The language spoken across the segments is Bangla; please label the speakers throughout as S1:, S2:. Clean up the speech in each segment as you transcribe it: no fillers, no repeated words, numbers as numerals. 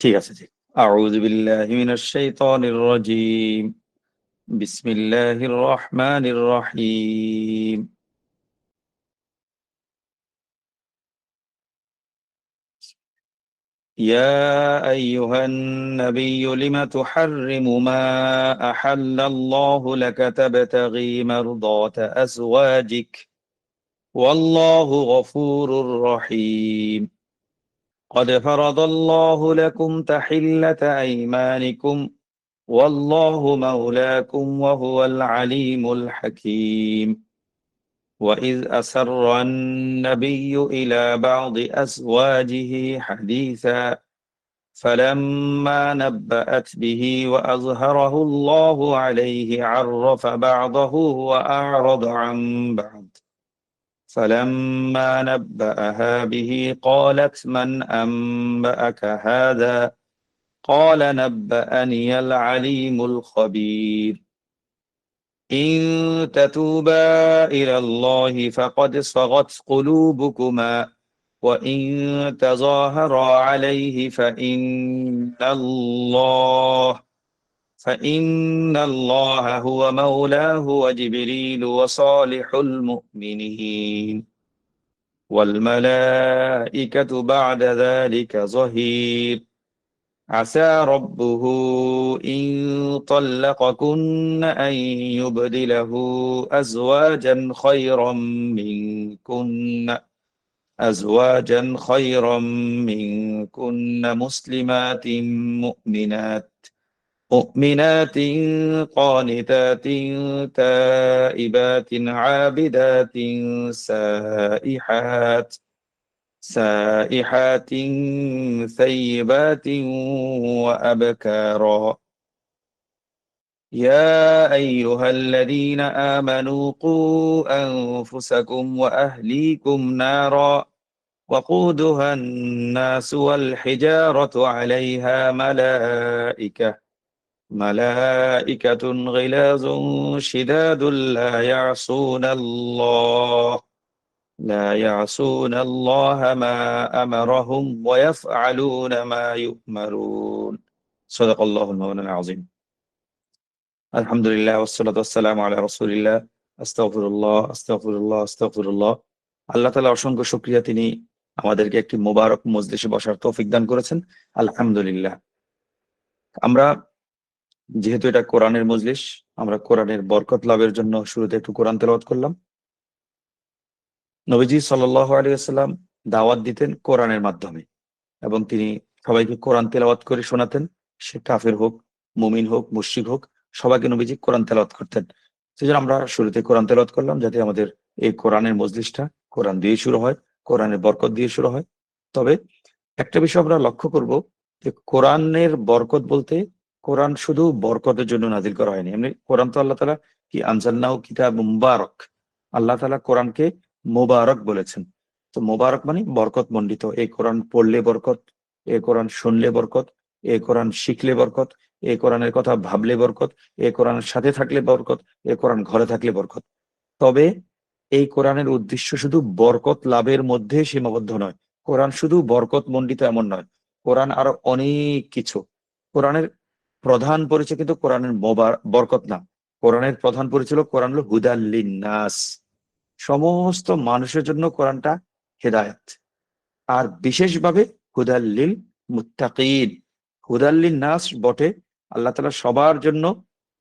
S1: ঠিক আছে জি। আউযু বিল্লাহি মিনাশ শাইতানির রাজীম। বিসমিল্লাহির রহমানির রহিম। يا أيها النبي لم تحرم ما أحل الله لك تبتغي مرضات أزواجك والله غفور رحيم قد فرض الله لكم تحلة أيمانكم والله مولاكم وهو العليم الحكيم وإذ أسر النبي إلى بعض أزواجه حديثا فلما نبأت به وأظهره الله عليه عرف بعضه وأعرض عن بعض فلما نبأها به قالت من أنبأك هذا قال نبأني العليم الخبير إن تتوبا إلى الله فقد صغت قلوبكما وإن تظاهرا عليه فإن الله هو مولاه وجبريل وصالح المؤمنين والملائكة بعد ذلك ظهير عسى ربه إن طلقكن أن يبدله أزواجا خيرا منكن مسلمات مؤمنات قانتات تائبات عابدات سائحات ثيبات وأبكارا يا أيها الذين آمنوا قوا أنفسكم وأهليكم نارا وقودها الناس والحجارة عليها ملائكة غلاظ شداد لا يعصون الله ما أمرهم ويفعلون ما يؤمرون صدق الله المولى العظيم আলহামদুলিল্লাহ ওয়াসসালাতু ওয়াসসালামু আলা রাসূলিল্লাহ আস্তাগফিরুল্লাহ। আল্লাহ তাআলা অসংখ্য শুকরিয়া, তিনি আমাদেরকে একটি মোবারক মজলিসে বসার তৌফিক দান করেছেন। আলহামদুলিল্লাহ। আমরা যেহেতু এটা কোরআনের মজলিস, আমরা কোরআনের বরকত লাভের জন্য শুরুতে একটু কোরআন তেলাওয়াত করলাম। নবীজি সাল্লাল্লাহু আলাইহি ওয়াসাল্লাম দাওয়াত দিতেন কোরআনের মাধ্যমে এবং তিনি সবাইকে কোরআন তেলাওয়াত করে শোনাতেন। সে কাফের হোক, মুমিন হোক, মুশরিক হোক, সবাইকে নবীজি কোরআন তেলাওয়াত করতেন। সেজন্য আমরা শুরুতে কোরআন তেলাওয়াত করলাম, যাতে আমাদের এই কোরআনের মজলিসটা কোরআন দিয়ে শুরু হয়, কোরআনের বরকত দিয়ে শুরু হয়। তবে একটা বিষয় আমরা লক্ষ্য করব যে কোরআনের বরকত বলতে কোরআন শুধু বরকতের জন্য নাজিল করা হয়নি। এমনি কোরআন তো আল্লাহ তাআলা কি আনজালনাহু কিতাবুম মুবারক, আল্লাহ তাআলা কোরআনকে মুবারক বলেছেন। তো মুবারক মানে বরকত মণ্ডিত। এই কোরআন পড়লে বরকত, এই কোরআন শুনলে বরকত, এই কোরআন শিখলে বরকত, এই কোরআনের কথা ভাবলে বরকত, এই কোরআনের সাথে থাকলে বরকত, এই কোরআন ঘরে থাকলে বরকত। তবে এই কোরআনের উদ্দেশ্য শুধু বরকত লাভের মধ্যে সীমাবদ্ধ নয়। কোরআন শুধু বরকত মণ্ডিত এমন নয়, কোরআন আরো অনেক কিছু। কোরআনের প্রধান পরিচয় কিন্তু কোরআনের বরকত না। কোরআনের প্রধান পরিচয় হলো কোরআন হলো হুদাল লিন্নাস, সমস্ত মানুষের জন্য কোরআনটা হেদায়েত। আর বিশেষভাবে হুদাল লিল মুত্তাকিন, হুদাল লিন্নাস বটে, আল্লাহ তাআলা সবার জন্য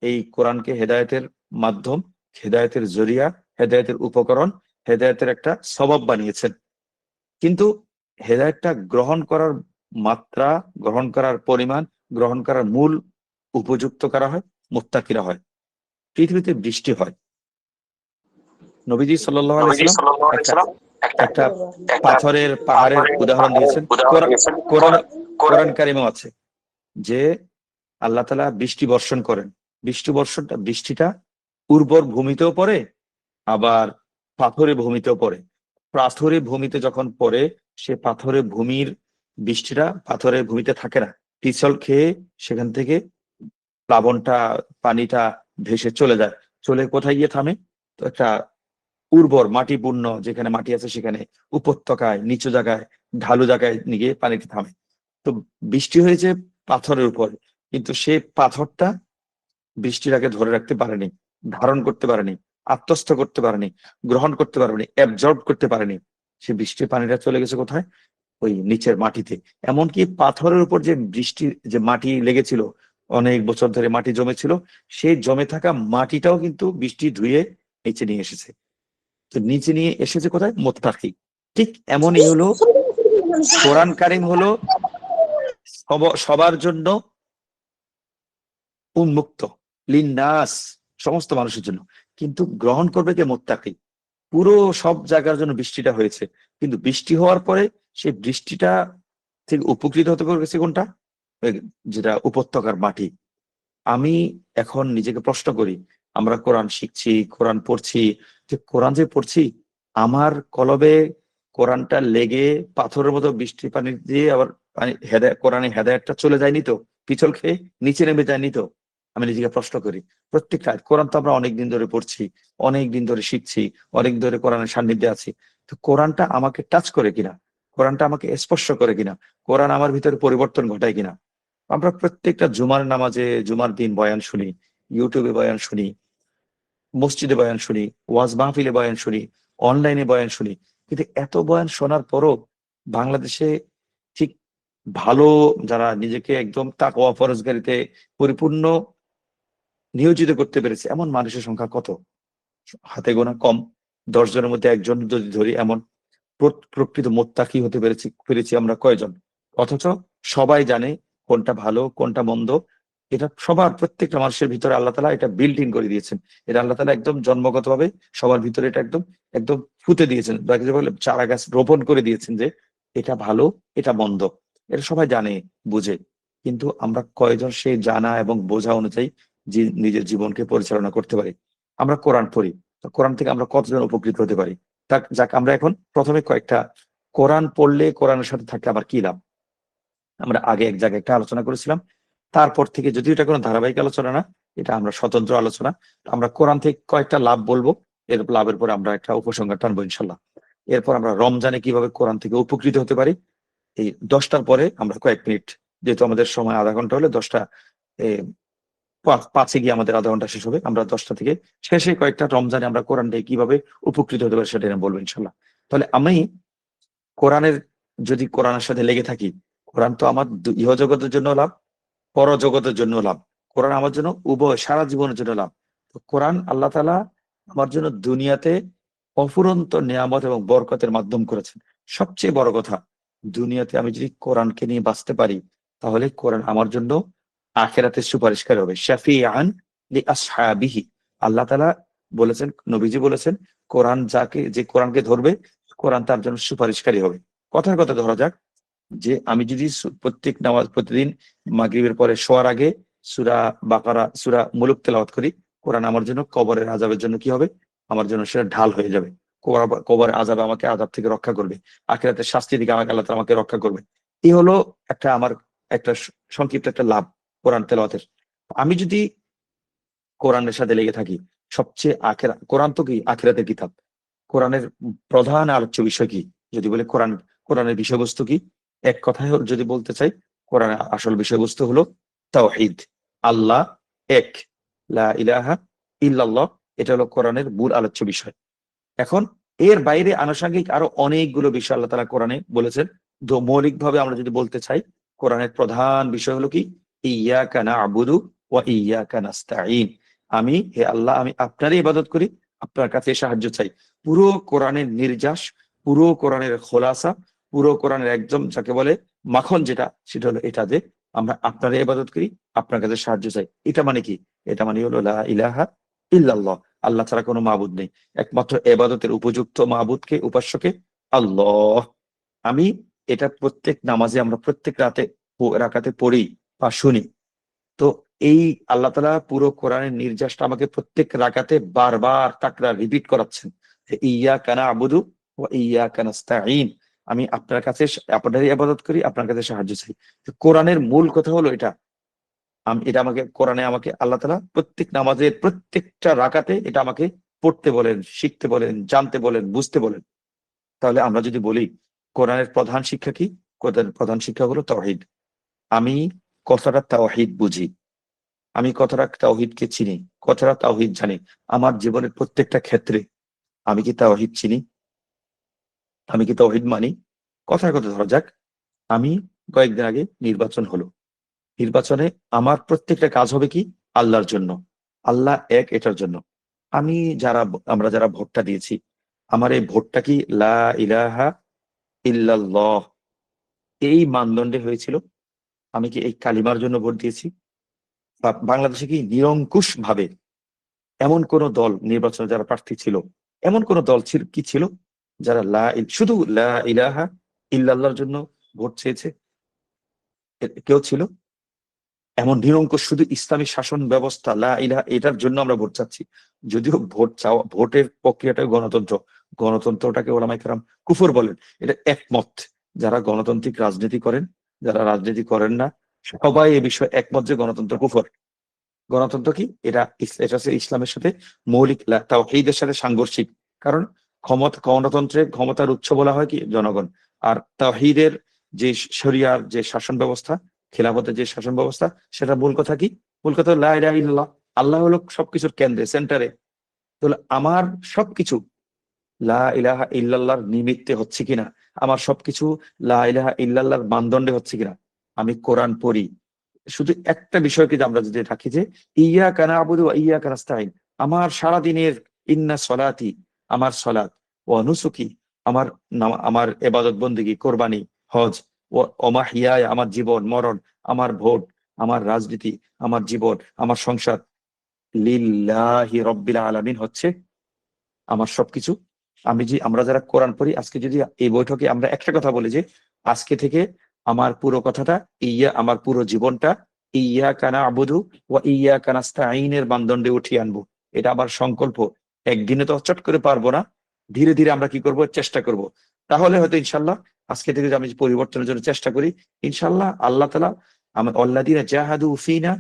S1: এই কোরআনকে হেদায়েতের মাধ্যম, হেদায়েতের জরিয়া, হেদায়েতের উপকরণ, হেদায়েতের একটা সবব বানিয়েছেন। কিন্তু হেদায়েতটা গ্রহণ করার মাত্রা, গ্রহণ করার পরিমাণ, গ্রহণ করার মূল উপযুক্ত করা হয় মুত্তাকিরা হয়। পৃথিবীতে বৃষ্টি হয়। নবীজি সাল্লাল্লাহু আলাইহি সাল্লাম একটা পাথরের পাহাড়ের উদাহরণ দিয়েছেন। কোরআন কারিমেও আছে যে আল্লাহ তাআলা বৃষ্টি বর্ষণ করেন। বৃষ্টিটা উর্বর ভূমিতেও পড়ে, আবার পাথরে ভূমিতেও পড়ে। পাথরে ভূমিতে যখন পড়ে, সে পাথরে ভূমির বৃষ্টিটা পাথরের ভূমিতে থাকে না, পিছল খেয়ে সেখান থেকে প্লাবনটা, পানিটা ভেসে চলে যায়। চলে কোথায় গিয়ে থামে? তো একটা উর্বর মাটিপূর্ণ যেখানে মাটি আছে সেখানে, উপত্যকায়, নিচু জায়গায়, ঢালু জায়গায় নিয়ে পানিতে থামে। তো বৃষ্টি হয়েছে পাথরের উপরে, কিন্তু সে পাথরটা বৃষ্টির আগে ধরে রাখতে পারেনি, ধারণ করতে পারেনি, আত্মস্থ করতে পারেনি, গ্রহণ করতে পারেনি, অ্যাবজর্ব করতে পারেনি। সে বৃষ্টির পানিটা চলে গেছে কোথায়? ওই নিচের মাটিতে। এমনকি পাথরের উপর যে বৃষ্টির যে মাটি লেগেছিল, অনেক বছর ধরে মাটি জমেছিল, সেই জমে থাকা মাটিটাও কিন্তু বৃষ্টি ধুয়ে নিচে নিয়ে এসেছে। তো নিচে নিয়ে এসেছে কোথায়? মোত্তাকি। ঠিক এমনই হলো কোরআন কারিম, হলো সবার জন্য উন্মুক্ত, লিন্নাস, সমস্ত মানুষের জন্য। কিন্তু গ্রহণ করবে কে? মোত্তাকি। পুরো সব জায়গার জন্য বৃষ্টিটা হয়েছে, কিন্তু বৃষ্টি হওয়ার পরে সেই বৃষ্টিটা থেকে উপকৃত হতে পেরেছে কোনটা? ওই যেটা উপত্যকার মাটি। আমি এখন নিজেকে প্রশ্ন করি, আমরা কোরআন শিখছি, কোরআন পড়ছি, যে কোরআন যে পড়ছি, আমার কলবে কোরআনটা লেগে পাথরের মতো বৃষ্টি পানি দিয়ে আবার কোরআনে হেদায়েতটা চলে যায়নি তো? পিছল খেয়ে নিচে নেমে যায়নি তো? আমি নিজেকে প্রশ্ন করি। প্রত্যেকটা আয়াত, কোরআন তো আমরা অনেক দিন ধরে পড়ছি, অনেক দিন ধরে শিখছি, অনেক ধরে কোরআনের সান্নিধ্যে আছি। তো কোরআনটা আমাকে টাচ করে কিনা? কোরআনটা আমাকে স্পর্শ করে কিনা? কোরআন আমার ভিতরে পরিবর্তন ঘটায় কিনা? আমরা প্রত্যেকটা জুমার নামাজে, জুমার দিন বয়ান শুনি, ইউটিউবে বয়ান শুনি, মসজিদে বয়ান শুনি, ওয়াজ মাহফিলে বয়ান শুনি, অনলাইনে বয়ান শুনি, কিন্তু এত বয়ান শোনার পরও বাংলাদেশে ঠিক ভালো, যারা নিজেকে একদম তাকওয়া ফরজগারিতে পরিপূর্ণ নিয়োজিত করতে পেরেছে এমন মানুষের সংখ্যা কত? হাতে গোনা কম। 10 জনের মধ্যে একজন যদি ধরি, এমন প্রকৃত মোত্তাকি হতে পেরেছি আমরা কয়জন? অথচ সবাই জানে কোনটা ভালো কোনটা মন্দ। এটা সবার, প্রত্যেকটা মানুষের ভিতরে আল্লাহ তাআলা এটা বিল্ট ইন করে দিয়েছেন। এটা আল্লাহ তাআলা একদম জন্মগতভাবে সবার ভিতরে এটা একদম একদম ফুটে দিয়েছেন, বা কিছু বলে চারা গাছ রোপণ করে দিয়েছেন, যে এটা ভালো এটা মন্দ। এটা সবাই জানে, বুঝে। কিন্তু আমরা কয়জন সেই জানা এবং বোঝা অনুযায়ী নিজের জীবনকে পরিচালনা করতে পারি? আমরা কোরআন পড়ি, তো কোরআন থেকে আমরা কতজন উপকৃত হতে পারি? যাক, আমরা এখন প্রথমে কয়েকটা, কোরআন পড়লে কোরআনের সাথে থাকলে আবার কি লাভ, আমরা আগে এক জায়গায় একটা আলোচনা করেছিলাম। তারপর থেকে, যদিও এটা কোনো ধারাবাহিক আলোচনা না, এটা আমরা স্বতন্ত্র আলোচনা, আমরা কোরআন থেকে কয়েকটা লাভ বলবো, এর লাভের পরে আমরা একটা উপসংহার টানবো ইনশাল্লাহ। এরপর আমরা রমজানে কিভাবে কোরআন থেকে উপকৃত হতে পারি, এই 10টার পরে আমরা কয়েক মিনিট, যেহেতু আমাদের সময় আধা ঘন্টা, হলে 10টা 5-এ গিয়ে আমাদের আধা ঘন্টা শেষ হবে, আমরা 10টা থেকে শেষে কয়েকটা রমজানে আমরা কোরআন থেকে কিভাবে উপকৃত হতে পারি সেটা আমি বলবো ইনশাল্লাহ। তাহলে আমি কোরআনের, যদি কোরআনের সাথে লেগে থাকি, কোরআন তো আমার ইহজগতের জন্য লাভ, পরজগতের জন্য লাভ। কোরআন আমার জন্য উভয়, সারা জীবনের জন্য লাভ। তো কোরআন আল্লাহ তাআলা আমার জন্য দুনিয়াতে অফুরন্ত নিয়ামত এবং বরকতের মাধ্যম করেছেন। সবচেয়ে বড় কথা, দুনিয়াতে আমি যদি কোরআনকে নিয়ে বাঁচতে পারি, তাহলে কোরআন আমার জন্য আখিরাতে সুপারিশকারী হবে, শাফিআন লি আসহাবিহি। আল্লাহ তাআলা বলেছেন, নবীজি বলেছেন, কোরআন যে কোরআনকে ধরবে, কোরআন তার জন্য সুপারিশকারী হবে। কথার কথা ধরা যাক, যে আমি যদি প্রত্যেক নামাজ, প্রতিদিন মাগরিবের পরে শোয়ার আগে সূরা বাকারা, সূরা মুলক তেলাওয়াত করি, কোরআন আমার জন্য কবরের আযাবের জন্য কি হবে? আমার জন্য সেটা ঢাল হয়ে যাবে। কবরের আযাবে আমাকে আযাব থেকে রক্ষা করবে, আখিরাতের শাস্তি থেকে আল্লাহ তাআলা আমাকে রক্ষা করবে। এই হলো একটা আমার একটা সংক্ষিপ্ত একটা লাভ কোরআন তেলাওয়াতের। আমি যদি কোরআনের সাথে লেগে থাকি, সবচেয়ে কোরআন তো কি আখিরাতের কিতাব। কোরআনের প্রধান আলোচ্য বিষয় কি? যদি বলে কোরআনের বিষয়বস্তু কি, এক কথায় যদি বলতে চাই, কোরআনের আসল বিষয়বস্তু হলো তাওহীদ, আল্লাহ এক, লা ইলাহা ইল্লাল্লাহ। এটা হলো কোরআনের মূল আলোচ্য বিষয়। এখন এর বাইরে আনুষঙ্গিক আরো অনেকগুলো বিষয় আল্লাহ তাআলা কোরআনে বলেছেন। তো মৌলিকভাবে আমরা যদি বলতে চাই, কোরআনের প্রধান বিষয় হলো কি? ইয়াকা না'বুদু ওয়া ইয়াকা নাস্তাঈন। হে আল্লাহ, আমি আপনারই ইবাদত করি, আপনার কাছে সাহায্য চাই। পুরো কোরআনের নির্যাস, পুরো কোরআনের খোলাসা, পুরো কোরআনের একদম যাকে বলে মাখন, সেটা হলো এটা, যে আমরা আপনারই ইবাদত করি, আপনার কাছে সাহায্য চাই। এটা মানে কি? এটা মানে হলো লা ইলাহা ইল্লাল্লাহ, আল্লাহ ছাড়া কোনো মাবুদ নেই। একমাত্র এবাদতের উপযুক্ত মাবুদকে, উপাস্যকে আল্লাহ। আমি এটা প্রত্যেক নামাজে, আমরা প্রত্যেক রাকাতে পড়ি বা শুনি। তো এই আল্লাহ তাআলা পুরো কোরআনের নির্যাসটা আমাকে প্রত্যেক রাকাতে বারবার তাকরার রিপিট করাচ্ছেন, যে ইয়াকা না'বুদু ওয়া ইয়াকা নাস্তাঈন। আমি আপনার কাছে আপনারই ইবাদত করি, আপনার কাছে সাহায্য চাই। তো কোরআনের মূল কথা হলো এটা। এটা আমাকে কোরআনে, আমাকে আল্লাহ তাআলা প্রত্যেক নামাজের প্রত্যেকটা রাকাতে এটা আমাকে পড়তে বলেন, শিখতে বলেন, জানতে বলেন, বুঝতে বলেন। তাহলে আমরা যদি বলি কোরআনের প্রধান শিক্ষা কি? প্রধান শিক্ষা হলো তাওহীদ। আমি কথাটা তাওহীদ বুঝি, আমি কথাটা তাওহীদকে চিনি, কথাটা তাওহীদ জানি। আমার জীবনের প্রত্যেকটা ক্ষেত্রে আমি কি তাওহীদ চিনি, আমি কি তাওহীদ মানি? কথার কথা ধরা যাক, আমি কয়েকদিন আগে নির্বাচন হলো, নির্বাচনে আমার প্রত্যেকটা কাজ হবে কি আল্লাহর জন্য, আল্লাহ এক এটার জন্য। আমি আমরা যারা ভোটটা দিয়েছি, আমার এই ভোটটা কি লা ইলাহা ইল্লাল্লাহ এই মানদণ্ডে হয়েছিল? আমি কি এই কালিমার জন্য ভোট দিয়েছি? বা বাংলাদেশে কি নিরঙ্কুশ ভাবে এমন কোন দল নির্বাচনে যারা প্রার্থী ছিল, এমন কোন দল ছিল কি ছিল যারা শুধু লা ইলাহা ইল্লাল্লাহর জন্য ভোট চেয়েছে? কেউ ছিল এমন নিরঙ্কুশ? শুধু ইসলামী শাসন ব্যবস্থা লা ইলাহা এটার জন্য আমরা ভোট চাচ্ছি। যদিও ভোট চাওয়া, ভোটের প্রক্রিয়াটা গণতন্ত্র, গণতন্ত্রটাকে ওলামায়ে কেরাম কুফর বলেন, এটা একমত। যারা গণতান্ত্রিক রাজনীতি করেন, যারা রাজনীতি করেন না, সবাই এ বিষয়ে একমত যে গণতন্ত্র কুফর। গণতন্ত্র কি? এটা হচ্ছে ইসলামের সাথে মৌলিক তাওহীদের সাথে সাংঘর্ষিক। কারণ গণতন্ত্রের ক্ষমতার উৎস বলা হয় কি জনগণ, আর তাওহীদের যে শরিয়ার যে শাসন ব্যবস্থা, খেলাফতের যে শাসন ব্যবস্থা, সেটা মূল কথা কি? মূল কথা লা ইলাহা ইল্লাল্লাহ। আল্লাহ হলো সবকিছুর কেন্দ্রে, সেন্টারে। তাহলে আমার সবকিছু লা ইলাহা ইল্লাল্লাহর নিমিত্তে হচ্ছে কিনা, আমার সবকিছু লা ইলাহা ইল্লাল্লাহর মানদণ্ডে হচ্ছে কিনা। আমি কোরআন পড়ি, শুধু একটা বিষয়কে আমরা যদি রাখি যে ইয়াকা না'বুদু ওয়া ইয়াকা নাস্তাঈন, আমার সারা দিনের ইন্না সলাতি, আমার সলাত, ওয়া নুসুকি, আমার আমার ইবাদত বন্দেগী, কোরবানি, হজ, ওয়া মাহইয়ায়া, আমার জীবন মরণ, আমার ভোট, আমার রাজনীতি, আমার জীবন, আমার সংসার, লিল্লাহি রাব্বিল আলামিন হচ্ছে আমার সবকিছু। আমরা যারা কোরআন পড়ি, আজকে যদি এই বৈঠকে আমরা একটা কথা বলি যে আজকে থেকে আমার পুরো কথাটা, আমার পুরো জীবনটা ইয়াকা না'বুদু ওয়া ইয়াকা নাস্তাঈনের মানদণ্ডে উঠিয়ে আনবো, এটা আমার সংকল্প। একদিনে তো চট করে পারবো না, ধীরে ধীরে আমরা কি করব, চেষ্টা করব। তাহলে হয়তো ইনশাল্লাহ আজকে থেকে যদি আমি পরিবর্তনের জন্য চেষ্টা করি, ইনশাল্লাহ আল্লাহ তাআলা আমার আল্লাযীনা জাহাদু ফিনা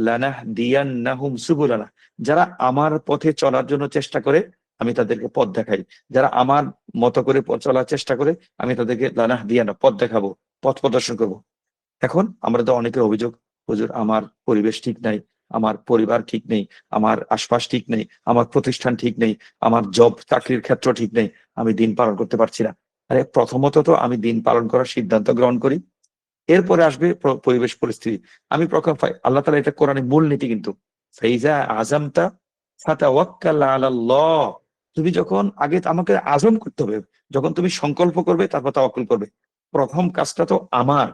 S1: লানাহদিয়ান্নাহুম সুবুলানা, যারা আমার পথে চলার জন্য চেষ্টা করে আমি তাদেরকে পথ দেখাই, যারা আমার মতো করে চলার চেষ্টা করে আমি তাদেরকে লানাহদিয়ানা পথ দেখাবো, পথ প্রদর্শন করব। এখন আমরা তো অনেকের অভিযোগ, হুজুর আমার পরিবেশ ঠিক নাই, আমার পরিবার ঠিক নেই, আমার আশপাশ ঠিক নেই, আমার প্রতিষ্ঠান ঠিক নেই, আমার জব চাকরির ক্ষেত্র ঠিক নেই, আমি দিন পালন করতে পারছি না। আরে প্রথমত তো আমি দিন পালন করার সিদ্ধান্ত গ্রহণ করি, এরপরে আসবে পরিবেশ পরিস্থিতি। আমি প্রথম আল্লাহ তাআলা এটা কোরআনে মূলনীতি কিন্তু, ফাইজা আযামতা ফাতাওয়াক্কাল আলাল্লাহ। তুমি যখন আগে আমাকে আজম করতে হবে, যখন তুমি সংকল্প করবে তারপর তাওয়াক্কুল করবে। প্রথম কাজটা তো আমার,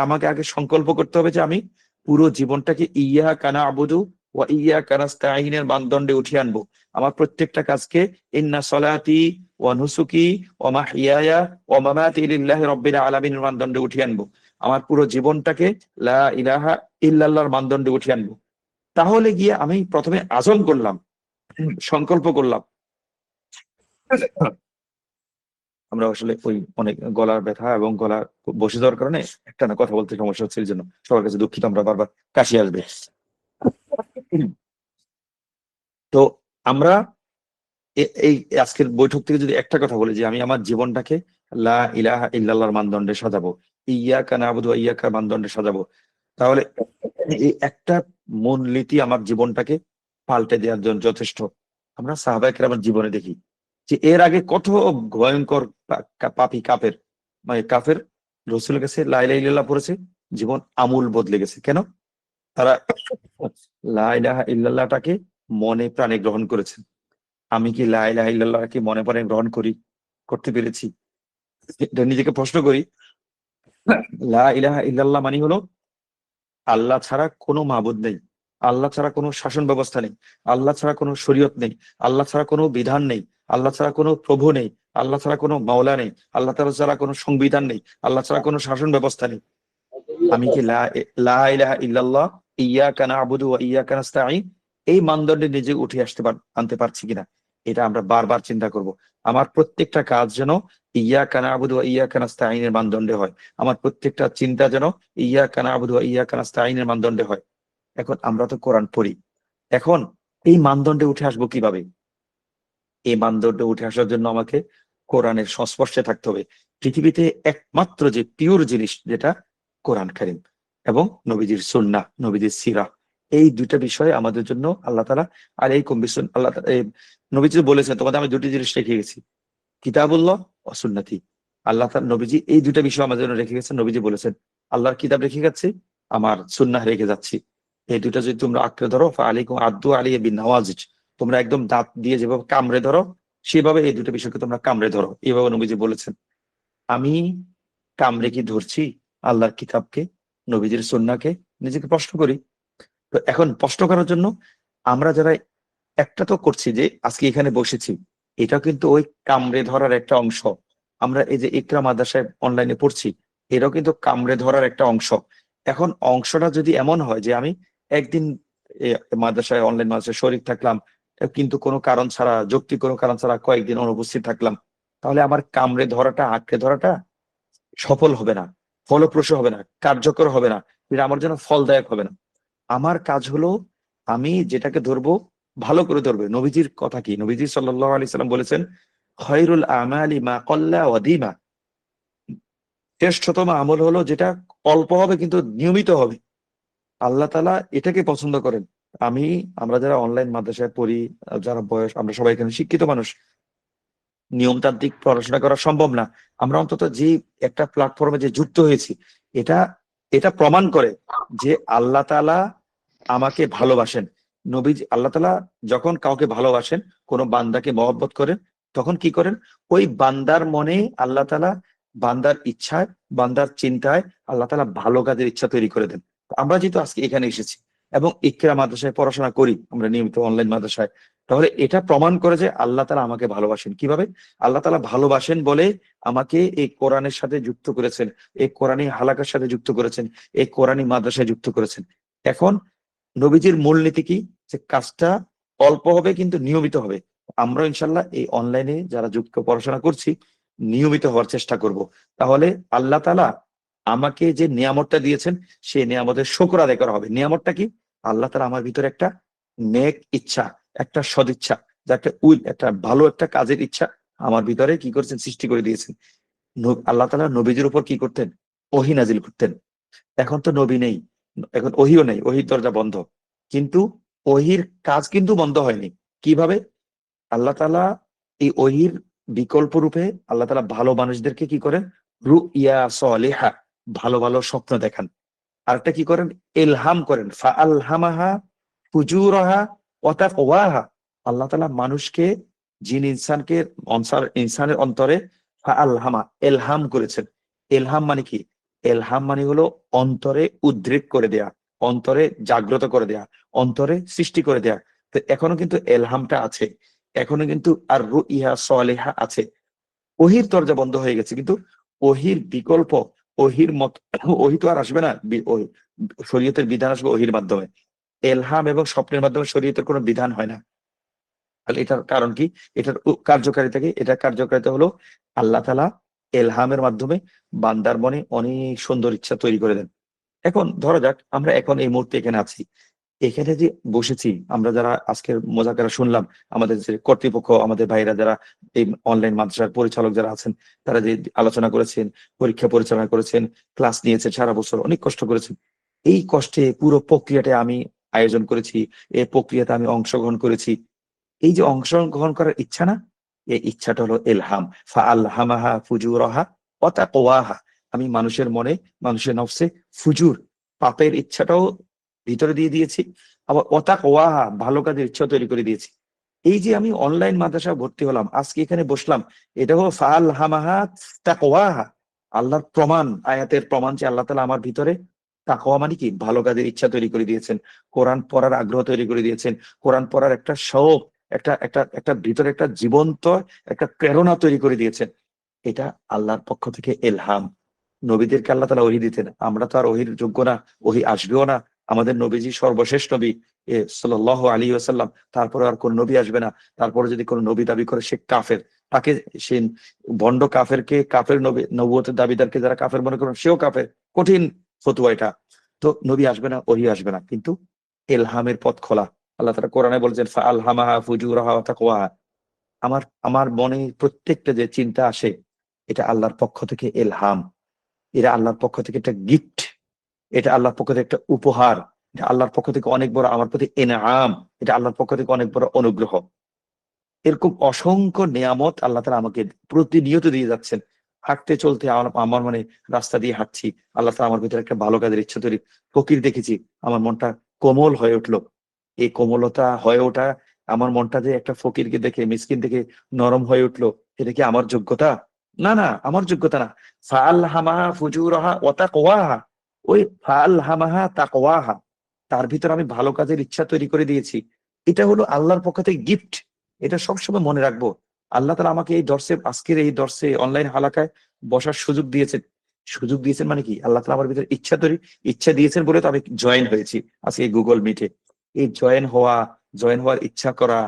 S1: আমাকে আগে সংকল্প করতে হবে যে আমি পুরো জীবনটাকে ইয়াকা না'বুদু ওয়া ইয়াকা নাস্তাঈনের মানদণ্ডে উঠিয়ে আনবো। আমার প্রত্যেকটা কাজকে ইন্না সলাতি ওয়া নুসুকি ওয়া মাহইয়ায়া ওয়া মামাতি লিল্লাহি রাব্বিল আলামিনের মানদণ্ডে উঠিয়ে আনবো। আমার পুরো জীবনটাকে লা ইলাহা ইল্লাল্লাহর মানদণ্ডে উঠিয়ে আনবো। তাহলে গিয়ে আমি প্রথমে আজম করলাম, সংকল্প করলাম। আমরা আসলে ওই অনেক গলার ব্যথা এবং গলা বসে যাওয়ার কারণে একটা না কথা বলতে সমস্যা হচ্ছে, এই জন্য সবার কাছে দুঃখিত, আমরা বারবার কাশি আসবে। তো আমরা এই আজকের বৈঠক থেকে যদি একটা কথা বলি যে আমি আমার জীবনটাকে লা ইলাহা ইল্লাল্লাহর মানদণ্ডে সাজাবো, ইয়াকা না'বুদু ওয়া ইয়াকা মানদণ্ডে সাজাবো, তাহলে এই একটা মূলনীতি আমার জীবনটাকে পাল্টে দেওয়ার জন্য যথেষ্ট। আমরা সাহাবায়ে কেরামের জীবনে দেখি যে এর আগে কত ভয়ঙ্কর পাপী কাফের, মানে কাফের রাসূলের কাছে লা ইলাহা ইল্লাল্লাহ পড়েছে, জীবন আমূল বদলে গেছে। কেন? তারা লা ইলাহা ইল্লাল্লাহটাকে মনে প্রাণে গ্রহণ করেছে। আমি কি লা ইলাহা ইল্লাল্লাহকে মনে প্রাণে গ্রহণ করতে পেরেছি? এটা নিজেকে প্রশ্ন করি। লা ইলাহা ইল্লাল্লাহ মানে হলো আল্লাহ ছাড়া কোনো মাবুদ নেই, আল্লাহ ছাড়া কোনো শাসন ব্যবস্থা নেই, আল্লাহ ছাড়া কোনো শরীয়ত নেই, আল্লাহ ছাড়া কোনো বিধান নেই, আল্লাহ ছাড়া কোনো প্রভু নেই, আল্লাহ ছাড়া কোনো মাওলা নেই, আল্লাহ তাআলা ছাড়া কোনো সংবিধান নেই, আল্লাহ ছাড়া কোনো শাসন ব্যবস্থা নেই। আমি কি লা ইলাহা ইল্লাল্লাহ ইয়াকা না'বুদু ওয়া ইয়াকা নাস্তাঈন এই মানদণ্ডে নিজে উঠে আনতে পারছি কিনা, এটা আমরা বারবার চিন্তা করব। আমার প্রত্যেকটা কাজ যেন ইয়াকা না'বুদু ওয়া ইয়াকা নাস্তাঈনের মানদণ্ডে হয়, আমার প্রত্যেকটা চিন্তা যেন ইয়াকা না'বুদু ওয়া ইয়াকা নাস্তাঈনের মানদণ্ডে হয়। এখন আমরা তো কোরআন পড়ি, এখন এই মানদণ্ডে উঠে আসবো কিভাবে? এই মানদণ্ডে উঠে আসার জন্য আমাকে কোরআনের সংস্পর্শে থাকতে হবে। পৃথিবীতে একমাত্র যে পিওর জিনিস যেটা কোরআন কারীম এবং নবীজির সুন্নাহ, নবীজির সিরাহ, এই দুইটা বিষয় আমাদের জন্য আল্লাহ তাআলা আলাইকুম বিসুন আল্লাহ নবীজি বলেছেন তোমাদের আমি দুটি জিনিস রেখে গেছি, কিতাবুল্লাহ ও সুন্নতি। আল্লাহ তাআলা নবীজি এই দুইটা বিষয় আমাদের জন্য রেখে গেছেন। নবীজি বলেছেন আল্লাহর কিতাব রেখে গেছে, আমার সুন্নাহ রেখে যাচ্ছি। এই দুইটা যদি তোমরা আঁকড়ে ধরো আলাইকুম আদু আলাইহি বিন নওয়াজিজ, তোমরা একদম দাঁত দিয়ে যেভাবে কামড়ে ধরো সেভাবে এই দুটো বিষয়কে তোমরা কামড়ে ধরো, এইভাবে নবীজি বলেছেন। আমি কামড়ে কি ধরছি আল্লাহর কিতাবকে, নবীজির সুন্নাহকে? নিজেকে প্রশ্ন করি। তো এখন প্রশ্ন করার জন্য আমরা যারা একটা তো করছি যে আজকে এখানে বসেছি, এটা কিন্তু ওই কামড়ে ধরার একটা অংশ। আমরা এই যে ইকরা মাদ্রাসায় অনলাইনে পড়ছি, এটাও কিন্তু কামড়ে ধরার একটা অংশ। এখন অংশটা যদি এমন হয় যে আমি একদিন মাদ্রাসায় অনলাইন মাদ্রাসায় শরীক থাকলাম, কিন্তু কোনো কারণ ছাড়া, যৌক্তিক কোনো কারণ ছাড়া কয়েকদিন অনুপস্থিত থাকলাম, তাহলে আমার কামড়ে ধরাটা, আঁকড়ে ধরাটা সফল হবে না, ফলপ্রসূ হবে না, কার্যকর হবে না, এটা আমার জন্য ফলদায়ক হবে না। আমার কাজ হলো আমি যেটাকে ধরবো ভালো করে ধরবে। নবীজির কথা কি? নবীজি সাল্লাল্লাহু আলাইহি সাল্লাম বলেছেন খয়রুল আমালি মা কল্লা ওয়া দিমা, শ্রেষ্ঠতম আমল হলো যেটা অল্প হবে কিন্তু নিয়মিত হবে। আল্লাহ তাআলা এটাকে পছন্দ করেন। আমরা যারা অনলাইন মাদ্রাসায় পড়ি, যারা বয়স, আমরা সবাই এখানে শিক্ষিত মানুষ, নিয়মতান্ত্রিক পড়াশোনা করা সম্ভব না। আমরা অন্তত যে একটা প্ল্যাটফর্মে যে যুক্ত হয়েছি, এটা এটা প্রমাণ করে যে আল্লাহ তাআলা আমাকে ভালোবাসেন। নবীজি আল্লাহ তাআলা যখন কাউকে ভালোবাসেন, কোনো বান্দাকে মহব্বত করেন, তখন কি করেন? ওই বান্দার মনে আল্লাহ তাআলা, বান্দার ইচ্ছায়, বান্দার চিন্তায় আল্লাহ তাআলা ভালো কাজের ইচ্ছা তৈরি করে দেন। আমরা যেহেতু আজকে এখানে এসেছি এবং ইকরা মাদ্রাসায় পড়াশোনা করি, আমরা নিয়মিত অনলাইন মাদ্রাসায়, তাহলে এটা প্রমাণ করে যে আল্লাহ তাআলা আমাকে ভালোবাসেন। কিভাবে? আল্লাহ তাআলা ভালোবাসেন বলে আমাকে এই কোরআনের সাথে যুক্ত করেছেন, এই কোরআনী হালাকার সাথে যুক্ত করেছেন, এই কোরআনী মাদ্রাসায় যুক্ত করেছেন। এখন নবীজির মূলনীতি কি? যে কাজটা অল্প হবে কিন্তু নিয়মিত হবে। আমরা ইনশাল্লাহ এই অনলাইনে যারা যুক্ত পড়াশোনা করছি, নিয়মিত হওয়ার চেষ্টা করব। তাহলে আল্লাহ তাআলা আমাকে যে নিয়ামতটা দিয়েছেন, সেই নিয়ামতের শুকর আদায় করা হবে। নিয়ামতটা কি? আল্লাহ তাআলা আমার ভিতরে একটা নেক ইচ্ছা, একটা সদিচ্ছা, যে একটা একটা ভালো একটা কাজের ইচ্ছা আমার ভিতরে কি করেছেন? সৃষ্টি করে দিয়েছেন। আল্লাহ তাআলা নবীজির উপর কি করতেন? ওহী নাজিল করতেন। এখন তো নবী নেই, এখন ওহীও নেই, ওহীর দরজা বন্ধ। কিন্তু ওহীর কাজ কিন্তু বন্ধ হয়নি। কিভাবে? আল্লাহ তাআলা এই ওহীর বিকল্প রূপে আল্লাহ তাআলা ভালো মানুষদেরকে কি করেন? রুইয়া সালিহা, ভালো ভালো স্বপ্ন দেখান। আরেকটা কি করেন? ইলহাম করেন। ফাআলহামাহা ফুজুরাহা ওয়া তাকওয়াহা। আল্লাহ তাআলা মানুষকে, জিন ইনসানকে, ইনসানের অন্তরে ফাআলহামা, ইলহাম করেছেন। ইলহাম মানে কি? ইলহাম মানে হলো অন্তরে উদ্রেক করে দেয়া, অন্তরে জাগ্রত করে দেয়া, অন্তরে সৃষ্টি করে দেয়া। তো এখনো কিন্তু ইলহামটা আছে, এখনো কিন্তু আর রুইয়া সালিহা আছে। ওহীর দরজা বন্ধ হয়ে গেছে, কিন্তু ওহীর বিকল্প, ওহীর মত, ওহী তো আর আসবে না। শরীয়তের বিধান আসবে ওহীর মাধ্যমে। এলহাম এবং স্বপ্নের মাধ্যমে শরীয়তের কোনো বিধান হয় না। তাহলে এটার কারণ কি? এটার কার্যকারিতা কি? এটার কার্যকারিতা হলো আল্লাহ তাআলা এলহামের মাধ্যমে বান্দার মনে অনেক সুন্দর ইচ্ছা তৈরি করে দেন। এখন ধরা যাক আমরা এখন এই মুহূর্তে এখানে আছি, এখানে যে বসেছি, আমরা যারা আজকের মোজাকারা শুনলাম, আমাদের যে কর্তৃপক্ষ, আমাদের ভাইরা যারা এই অনলাইন মাদ্রাসার পরিচালক যারা আছেন, তারা যে আলোচনা করেছেন, পরীক্ষা পরিচালনা করেছেন, ক্লাস নিয়েছেন, সারা বছর অনেক কষ্ট করেছেন। এই কষ্টে পুরো প্রক্রিয়াটা আমি আয়োজন করেছি, এই প্রক্রিয়াতে আমি অংশগ্রহণ করেছি। এই যে অংশগ্রহণ করার ইচ্ছা না, এই ইচ্ছাটা হলো ইলহাম। ফাআলহামাহা ফুজুরাহা ওয়া তাকওয়াহা। আমি মানুষের মনে, মানুষের নফসে ফুজুর, পাপের ইচ্ছাটাও ভিতরে দিয়ে দিয়েছি, আবার ওয়া তাকওয়াহা, ভালো কাজের ইচ্ছা তৈরি করে দিয়েছি। এই যে আমি অনলাইন মাদ্রাসায় ভর্তি হলাম, আজকে এখানে বসলাম, এটা হলো ফাআলহামাহা তাকওয়াহা, আল্লাহর প্রমাণ, আয়াতের প্রমাণ যে আল্লাহ তাআলা আমার ভিতরে তাকওয়া মানে কি? ভালো কাজের ইচ্ছা তৈরি করে দিয়েছেন, কোরআন পড়ার আগ্রহ তৈরি করে দিয়েছেন, কোরআন পড়ার একটা শৌক, একটা একটা একটা ভিতরে একটা জীবন্ত একটা প্রেরণা তৈরি করে দিয়েছেন। এটা আল্লাহর পক্ষ থেকে ইলহাম। নবীদেরকে আল্লাহ তাআলা ওহী দিতেন, আমরা তো আর ওহীর যোগ্য না, ওহী আসবেও না। আমাদের নবীজি সর্বশেষ নবী সাল্লাল্লাহু আলাইহি ওয়াসাল্লাম, তারপরে আর কোন নবী আসবে না। তারপরে যদি কোন নবী দাবি করে সে কাফের, তাকে সে ভণ্ড কাফেরকে, কাফের নবী নবুয়তের দাবিদারকে যারা কাফের মনে করেন, সেও কাফের। কঠিন ফতোয়া এটা। তো নবী আসবে না, ওহী আসবে না, কিন্তু ইলহামের পথ খোলা। আল্লাহ তাআলা কোরআনে বলেছেন ফাআলহামাহা ফুজুরাহা ওয়া তাকওয়াহা। আমার আমার মনে প্রত্যেকটা যে চিন্তা আসে, এটা আল্লাহর পক্ষ থেকে এলহাম, এটা আল্লাহর পক্ষ থেকে একটা গিফট, এটা আল্লাহর পক্ষ থেকে একটা উপহার, এটা আল্লাহর পক্ষ থেকে অনেক বড় আমার প্রতি এনাম, এটা আল্লাহর পক্ষ থেকে অনেক বড় অনুগ্রহ। এরকম অসংখ্য নিয়ামত আল্লাহ তাআলা আমাকে প্রতিনিয়ত দিয়ে যাচ্ছেন। হাঁটতে চলতে আমার মানে রাস্তা দিয়ে হাঁটছি, আল্লাহ তাআলা আমার ভিতরে একটা ভালো কাজের ইচ্ছা তৈরি, ফকির দেখেছি, আমার মনটা কোমল হয়ে উঠলো। এই কোমলতা হয়ে ওঠা, আমার মনটা যে একটা ফকিরকে দেখে, মিসকিন দেখে নরম হয়ে উঠলো, এটা কি আমার যোগ্যতা? না, না, আমার যোগ্যতা না। ফাআলহামাহা ফুজুরাহা ওয়া তাকওয়াহা, ওই ফাআলহামাহা তাকওয়াহা, তার ভিতর আমি ভালো কাজের ইচ্ছা তৈরি করে দিয়েছি। এটা হলো আল্লাহর পক্ষ থেকে গিফট। এটা সবসময় মনে রাখবো। আল্লাহ তাআলা আমাকে এই দর্শে, আজকের এই দর্শে অনলাইন হালাকায় বসার সুযোগ দিয়েছেন। সুযোগ দিয়েছেন মানে কি, আল্লাহ তাআলা আমার ভিতরে ইচ্ছা দিয়েছেন বলে তো আমি জয়েন হয়েছি আজকে এই গুগল মিটে। এই জয়েন হওয়ার ইচ্ছা করা,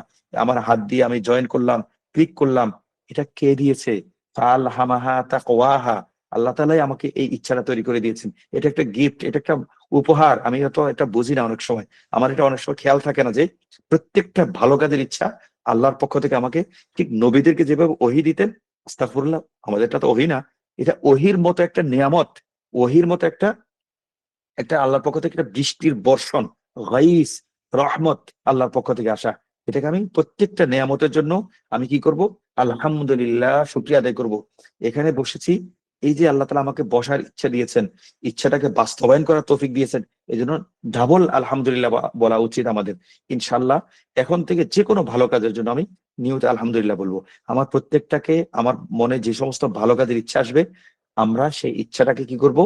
S1: আমার হাত দিয়ে আমি জয়েন করলাম, ক্লিক করলাম, এটা কে দিয়েছে? ফাআলহামাহা তাকওয়াহা, আল্লাহ তাআলাই আমাকে এই ইচ্ছাটা তৈরি করে দিয়েছেন। এটা একটা গিফট, এটা একটা উপহার। আমি হয়তো এটা বুঝি না অনেক সময়, আমার এটা অনেক সময় খেয়াল থাকে না যে প্রত্যেকটা ভালো কাজের ইচ্ছা আল্লাহর পক্ষ থেকে আমাকে, ঠিক নবীদেরকে যেভাবে ওহী দিতেন, আস্তাগফিরুল্লাহ, আমাদেরটা তো ওহী না, এটা ওহীর মতো একটা নিয়ামত, ওহীর মতো একটা একটা আল্লাহর পক্ষ থেকে একটা বৃষ্টির বর্ষণ, গাইস, রহমত, আল্লাহর পক্ষ থেকে আসা। এটাকে আমি প্রত্যেকটা নেয়ামতের জন্য আমি কি করব? আলহামদুলিল্লাহ, শুকরিয়া আদায় করব। এখানে বসেছি, এই যে আল্লাহ তাআলা আমাকে বসার ইচ্ছা দিয়েছেন, ইচ্ছাটাকে বাস্তবায়ন করার তৌফিক দিয়েছেন, এই জন্য ডাবল আলহামদুলিল্লাহ বলা উচিত আমাদের। ইনশাআল্লাহ এখন থেকে যে কোনো ভালো কাজের জন্য আমি নিয়ত আলহামদুলিল্লাহ বলবো। আমার প্রত্যেকটাকে, আমার মনে যে সমস্ত ভালো কাজের ইচ্ছা আসবে, আমরা সেই ইচ্ছাটাকে কি করব?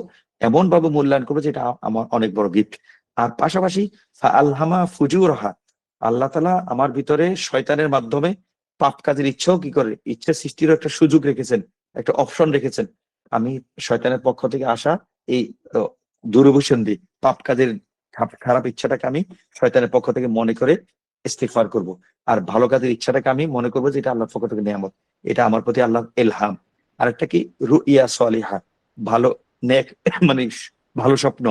S1: এমন ভাবে মূল্যায়ন করবো যেটা আমার অনেক বড় গিফট। আর পাশাপাশি আলহামা ফুজুরহা, আল্লাহ তাআলা আমার ভিতরে শয়তানের মাধ্যমে পাপ কাজের ইচ্ছাও কি করে, ইচ্ছা সৃষ্টিরও একটা সুযোগ রেখেছেন, একটা অপশন রেখেছেন। আমি শয়তানের পক্ষ থেকে আসা এই দূরভিসন্ধি পাপ কাজের খারাপ ইচ্ছাটাকে আমি শয়তানের পক্ষ থেকে মনে করে ইস্তিগফার করব। আর ভালো কাজের ইচ্ছাটাকে আমি মনে করবো যে এটা আল্লাহর পক্ষ থেকে নিয়ামত, এটা আমার প্রতি আল্লাহ এলহাম। আরেকটা কি, রুইয়া সলিহা, ভালো নেক মানে ভালো স্বপ্ন,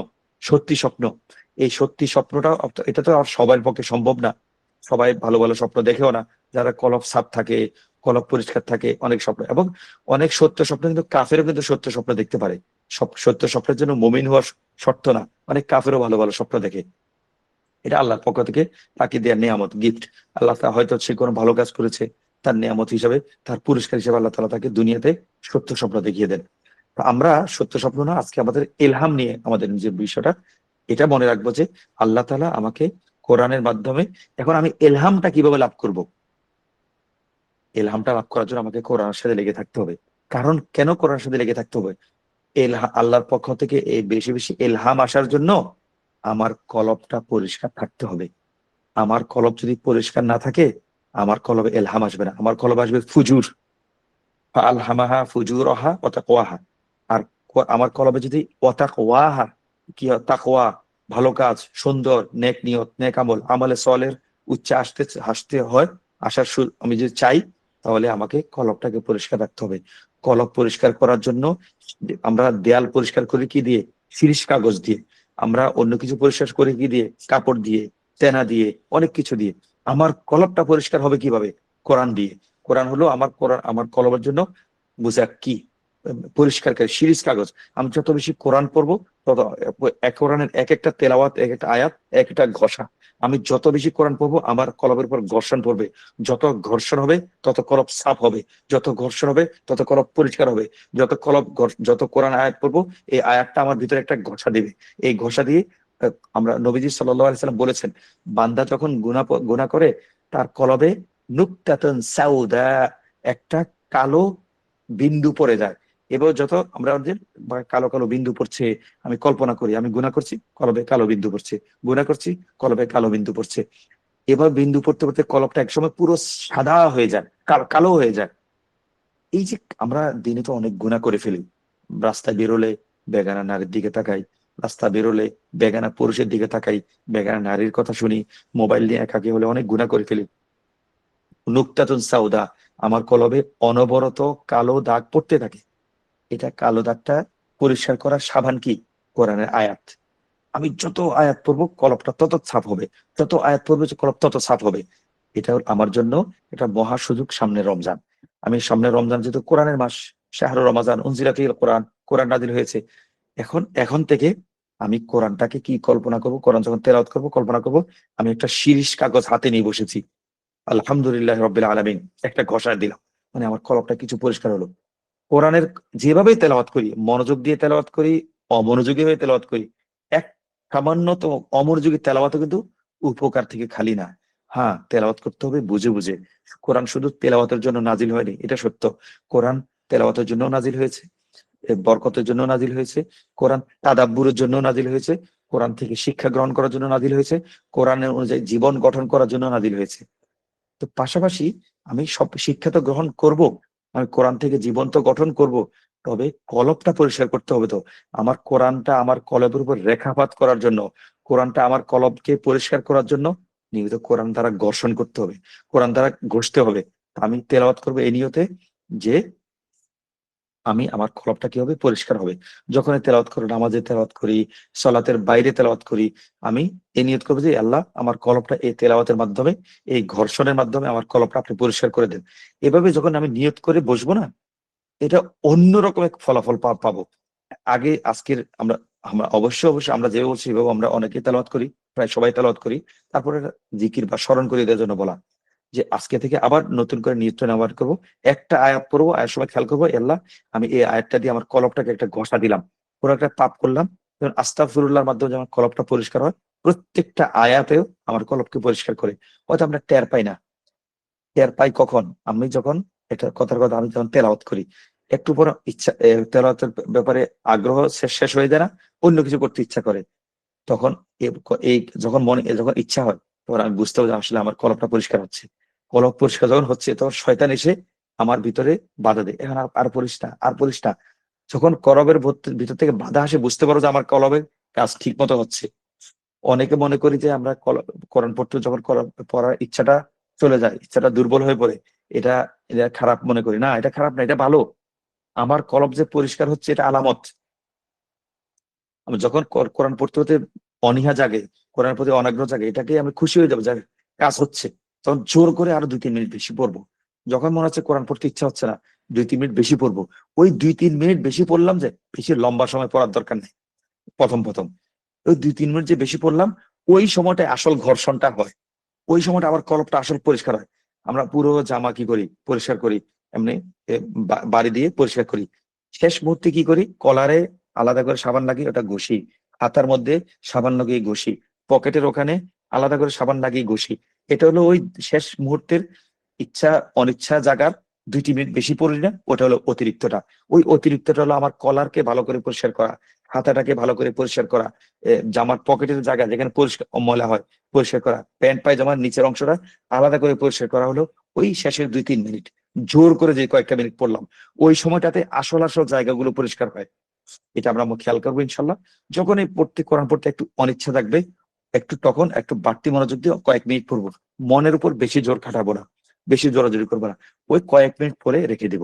S1: সত্যি স্বপ্ন। এই সত্যি স্বপ্নটা, এটা তো আর সবার পক্ষে সম্ভব না, সবাই ভালো ভালো স্বপ্ন দেখেও না। যারা কলব সাফ থাকে, কলব পরিষ্কার থাকে, অনেক স্বপ্ন, এবং অনেক সত্য স্বপ্ন কিন্তু কাফেরও কিন্তু সত্য স্বপ্ন দেখতে পারে। সব সত্য স্বপ্নের জন্য মুমিন হওয়ার শর্ত না, অনেক কাফেরও ভালো ভালো স্বপ্ন দেখে। এটা আল্লাহর পক্ষ থেকে তাকে দেওয়া নিয়ামত, গিফট। আল্লাহ তাআলা হয়তো সে কোনো ভালো কাজ করেছে, তার নিয়ামত হিসাবে, তার পুরস্কার হিসেবে আল্লাহ তাআলা তাকে দুনিয়াতে সত্য স্বপ্ন দেখিয়ে দেন। তো আমরা সত্য স্বপ্ন না, আজকে আমাদের ইলহাম নিয়ে আমাদের যে বিষয়টা, এটা মনে রাখবো যে আল্লাহ তাআলা আমাকে কোরআনের মাধ্যমে, এখন আমি ইলহামটা কিভাবে লাভ করব? ইলহামটা লাভ করার জন্য আমাকে কোরআনের সাথে লেগে থাকতে হবে। কারণ কেন কোরআনের সাথে লেগে থাকতে হবে? আল্লাহর পক্ষ থেকে এই বেশি বেশি ইলহাম আসার জন্য আমার কলবটা পরিষ্কার থাকতে হবে। আমার কলব যদি পরিষ্কার না থাকে, আমার কলবে ইলহাম আসবে না, আমার কলবে আসবে ফুজুর। ফাআলহামাহা ফুজুরাহা ওয়া তাকওয়াহা। আর আমার কলবে যদি ওয়া তাকওয়াহা, কি হয়? তাকওয়া, ভালো কাজ, সুন্দর নেক নিয়ত, নেক আমল, আমলে সলের উচ্চে আসতে হয়, আমি যদি চাই, তাহলে আমাকে কলবটাকে পরিষ্কার রাখতে হবে। কলব পরিষ্কার করার জন্য আমরা দেয়াল পরিষ্কার করি কি দিয়ে? শিরিষ কাগজ দিয়ে। আমরা অন্য কিছু পরিষ্কার করি কি দিয়ে? কাপড় দিয়ে, তেনা দিয়ে, অনেক কিছু দিয়ে। আমার কলবটা পরিষ্কার হবে কিভাবে? কোরআন দিয়ে। কোরআন হলো আমার কলমের জন্য কি পরিষ্কারকারী, শিরিষ কাগজ। আমি যত বেশি কোরআন পড়বো, তত কোরআনের এক একটা তেলাওয়াত, এক একটা আয়াত, এক একটা ঘষা, আমি যত বেশি কোরআন পড়বো, আমার কলবের উপর ঘর্ষণ পড়বে। যত ঘর্ষণ হবে, তত কলব সাফ হবে। যত ঘর্ষণ হবে, তত কলব পরিষ্কার হবে। যত কোরআন আয়াত পড়বো, এই আয়াতটা আমার ভিতরে একটা ঘষা দিবে। এই ঘষা দিয়ে আমরা, নবীজি সাল্লাল্লাহু আলাইহি সাল্লাম বলেছেন, বান্দা যখন গুনাহ করে, তার কলবে নুকতাতুন সাউদা, একটা কালো বিন্দু পড়ে যায়। এবার যত আমরা যে কালো কালো বিন্দু পড়ছে, আমি কল্পনা করি আমি গুনাহ করছি, কলবে কালো বিন্দু পড়ছে, গুনাহ করছি, কলবে কালো বিন্দু পড়ছে। এবার বিন্দু পড়তে পড়তে কলবটা একসময় পুরো সাদা হয়ে যায়, কালো হয়ে যায়। এই যে আমরা দিনে তো অনেক গুনাহ করে ফেলি, রাস্তায় বেরোলে বেগানা নারীর দিকে তাকাই, রাস্তা বেরোলে বেগানা পুরুষের দিকে তাকাই, বেগানা নারীর কথা শুনি, মোবাইল নিয়ে একাকী হলে অনেক গুনাহ করে ফেলি। নুকতাতুন সাউদা, আমার কলবে অনবরত কালো দাগ পড়তে থাকে। এটা কালো দাগটা পরিষ্কার করার সাবান কি? কোরআনের আয়াত। আমি যত আয়াত পড়বো, কলবটা তত সাফ হবে। যত আয়াত পড়বে, কলব তত সাফ হবে। এটা আমার জন্য এটা মহা সুযোগ, সামনে রমজান। আমি সামনে রমজান, যেহেতু কোরআনের মাস, শাহরুর রমাজান উনজিলা ফিহিল কোরআন, কোরআন নাযিল হয়েছে। এখন থেকে আমি কোরআনটাকে কি কল্পনা করব, কোরআন যখন তেলাওয়াত করব কল্পনা করব আমি একটা শিরিষ কাগজ হাতে নিয়ে বসেছি, আলহামদুলিল্লাহ রাব্বিল আলামিন, একটা ঘষা দিলাম, মানে আমার কলমটা কিছু পরিষ্কার হলো। কোরআনের যেভাবেই তেলাওয়াত করি, মনোযোগ দিয়ে তেলাওয়াত করি, অমনোযোগী হয়ে তেলাওয়াত করি, এক সামান্যতম অমনোযোগী তেলাওয়াতও কিন্তু উপকার থেকে খালি না। হ্যাঁ, তেলাওয়াত করতে হবে বুঝে বুঝে। কোরআন শুধু তেলাওয়াতের জন্য নাজিল হয়নি, এটা সত্য। কোরআন তেলাওয়াতের জন্য নাজিল হয়েছে, বরকতের জন্য নাজিল হয়েছে, কোরআন তাদাব্বুরের জন্য নাজিল হয়েছে, কোরআন থেকে শিক্ষা গ্রহণ করার জন্য নাজিল হয়েছে, কোরআনের অনুযায়ী জীবন গঠন করার জন্য নাজিল হয়েছে। তো পাশাপাশি আমি সব শিক্ষা তো গ্রহণ করব, আমি কোরআন থেকে জীবন তো গঠন করব, তবে কলবটা পরিষ্কার করতে হবে। তো আমার কোরআনটা আমার কলবের উপর রেখাপাত করার জন্য, কোরআনটা আমার কলবকে পরিষ্কার করার জন্য নিয়মিত কোরআন দ্বারা ঘর্ষণ করতে হবে, কোরআন দ্বারা ঘষতে হবে। আমি তেলাওয়াত করবো এই নিয়তে যে আমি আমার কলবটা কি হবে, পরিষ্কার হবে। যখন তেলাওয়াত করি, নামাজে তেলাওয়াত করি, সালাতের বাইরে তেলাওয়াত করি, আমি এই নিয়ত করবো যে আল্লাহ আমার কলবটা এই তেলাওয়াতের মাধ্যমে, এই ঘর্ষণের মাধ্যমে আমার কলবটা আপনি পরিষ্কার করে দেন। এভাবে যখন আমি নিয়ত করে বসবো না, এটা অন্যরকম এক ফলাফল পাবো। আগে আজকের আমরা আমরা অবশ্যই আমরা যে বলছি সেভাবে আমরা অনেকে তেলাওয়াত করি, প্রায় সবাই তেলাওয়াত করি। তারপরে জিকির বা স্মরণ করে দেওয়ার জন্য বলা যে আজকে থেকে আবার নতুন করে নিয়তটা নেওয়ার করবো, একটা আয়াত পড়বো, আয়ার সময় খেয়াল করবো আল্লাহ আমি এই আয়াতটা দিয়ে আমার কলবটাকে একটা ঘষা দিলাম, কোনো একটা পাপ করলাম, যেমন আস্তাগফিরুল্লাহর মাধ্যমে যেমন কলবটা পরিষ্কার হয়, প্রত্যেকটা আয়াতেও আমার কলবকে পরিষ্কার করে। হয়তো আমরা টের পাই না, টের পাই কখন, আমি যখন, এটা কথার কথা, আমি যখন তেলাওয়াত করি, একটু পর ইচ্ছা তেলাওয়াতের ব্যাপারে আগ্রহ শেষ হয়ে যায় না, অন্য কিছু করতে ইচ্ছা করে, তখন এই যখন মনে যখন ইচ্ছা হয়, তখন আমি বুঝতে পারি যে আসলে আমার কলবটা পরিষ্কার হচ্ছে। কলব পরিষ্কার যখন হচ্ছে, তখন শয়তান এসে আমার ভিতরে বাধা দেয়, এখন আর পড়িস না, আর পড়িস না। যখন কলবের ভিতর থেকে বাধা আসে, বুঝতে পারো যে আমার কলবের কাজ ঠিক মতো হচ্ছে। অনেকে মনে করি যে আমরা কোরআন পড়তে যখন পড়ার ইচ্ছাটা চলে যায়, ইচ্ছাটা দুর্বল হয়ে পড়ে, এটা এটা খারাপ মনে করি না, এটা খারাপ না, এটা ভালো। আমার কলব যে পরিষ্কার হচ্ছে, এটা আলামত। আমি যখন কোরআন পড়তে হতে অনীহা জাগে, কোরআনের প্রতি অনাগ্রহ জাগে, এটাকে আমি খুশি হয়ে যাবো যে কাজ হচ্ছে, তখন জোর করে আরো 2-3 মিনিট বেশি পড়বো। যখন মনে হচ্ছে কোরআন পড়তে ইচ্ছা হচ্ছে না, 2-3 মিনিট বেশি পড়বো। ওই 2-3 মিনিট বেশি পড়লাম, যে বেশি লম্বা সময় পড়ার দরকার নেই। প্রথম প্রথম ওই 2-3 মিনিট যে বেশি পড়লাম, ওই সময়টায় আসল ঘর্ষণটা হয়, ওই সময়টা আবার কলপটা আসল পরিষ্কার হয়। আমরা পুরো জামা কি করি, পরিষ্কার করি এমনি, বাড়ি দিয়ে পরিষ্কার করি, শেষ মুহূর্তে কি করি, কলারে আলাদা করে সাবান লাগিয়ে ওটা ঘষি, হাতার মধ্যে সাবান লাগিয়ে ঘষি, পকেটের ওখানে আলাদা করে সাবান লাগিয়ে ঘষি। এটা হলো ওই শেষ মুহূর্তের ইচ্ছা অনিচ্ছা জাগার 2-3 মিনিট বেশি পড়ি না, ওটা হলো অতিরিক্তটা। ওই অতিরিক্তটা হলো আমার কলারকে ভালো করে পরিষ্কার করা, হাতাটাকে ভালো করে পরিষ্কার করা, জামার পকেটের জায়গা যেখানে পরিষ্কার ময়লা হয় পরিষ্কার করা, প্যান্ট পায়জামার নিচের অংশটা আলাদা করে পরিষ্কার করা, হলো ওই শেষের 2-3 মিনিট। জোর করে যে কয়েকটা মিনিট পড়লাম, ওই সময়টাতে আসল আসল জায়গাগুলো পরিষ্কার হয়। এটা আমরা খেয়াল করবো ইনশাল্লাহ। যখন এই কোরআন পড়তে একটু অনিচ্ছা থাকবে, একটু তখন একটু বাড়তি মনোযোগ দিয়ে কয়েক মিনিট পড়বো, মনের উপর বেশি জোর খাটাবো না, বেশি জোরাজোরি করবো না, ওই কয়েক মিনিট পরে রেখে দিব।